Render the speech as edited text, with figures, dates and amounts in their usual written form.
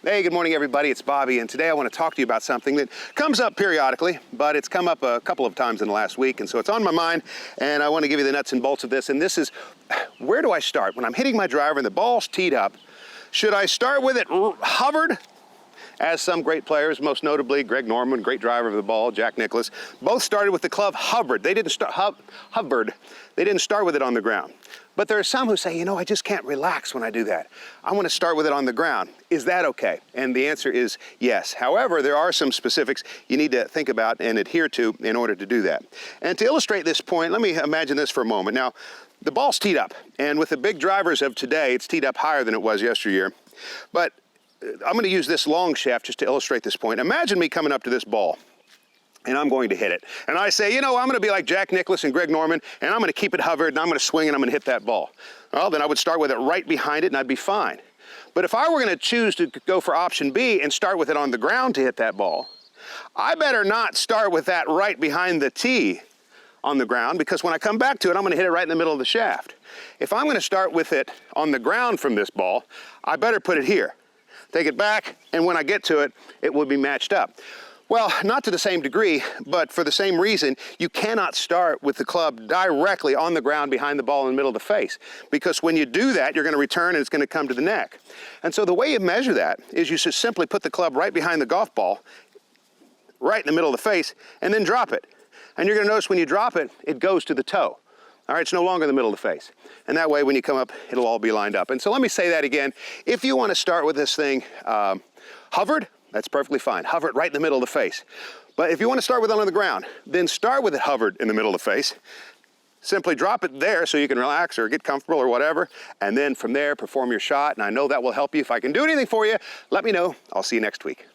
Hey, good morning everybody, it's Bobby, and today I want to talk to you about something that comes up periodically, but it's come up a couple of times in the last week, and so it's on my mind, and I want to give you the nuts and bolts of this, and this is, where do I start? When I'm hitting my driver and the ball's teed up, should I start with it hovered? As some great players, most notably Greg Norman, great driver of the ball, Jack Nicklaus, both started with the club hovered. They didn't start hovered. They didn't start with it on the ground. But there are some who say, you know, I just can't relax when I do that. I want to start with it on the ground. Is that okay? And the answer is yes. However, there are some specifics you need to think about and adhere to in order to do that. And to illustrate this point, let me imagine this for a moment. Now, the ball's teed up, and with the big drivers of today, it's teed up higher than it was yesteryear. But I'm going to use this long shaft just to illustrate this point. Imagine me coming up to this ball, and I'm going to hit it. And I say, you know, I'm going to be like Jack Nicklaus and Greg Norman, and I'm going to keep it hovered, and I'm going to swing, and I'm going to hit that ball. Well, then I would start with it right behind it, and I'd be fine. But if I were going to choose to go for option B and start with it on the ground to hit that ball, I better not start with that right behind the tee on the ground, because when I come back to it, I'm going to hit it right in the middle of the shaft. If I'm going to start with it on the ground from this ball, I better put it here. Take it back, and when I get to it, it will be matched up. Well, not to the same degree, but for the same reason, you cannot start with the club directly on the ground behind the ball in the middle of the face, because when you do that, you're going to return and it's going to come to the neck. And so the way you measure that is you should simply put the club right behind the golf ball, right in the middle of the face, and then drop it. And you're going to notice when you drop it, it goes to the toe. All right, it's no longer in the middle of the face. And that way, when you come up, it'll all be lined up. And so let me say that again. If you want to start with this thing hovered, that's perfectly fine. Hover it right in the middle of the face. But if you want to start with it on the ground, then start with it hovered in the middle of the face. Simply drop it there so you can relax or get comfortable or whatever. And then from there, perform your shot. And I know that will help you. If I can do anything for you, let me know. I'll see you next week.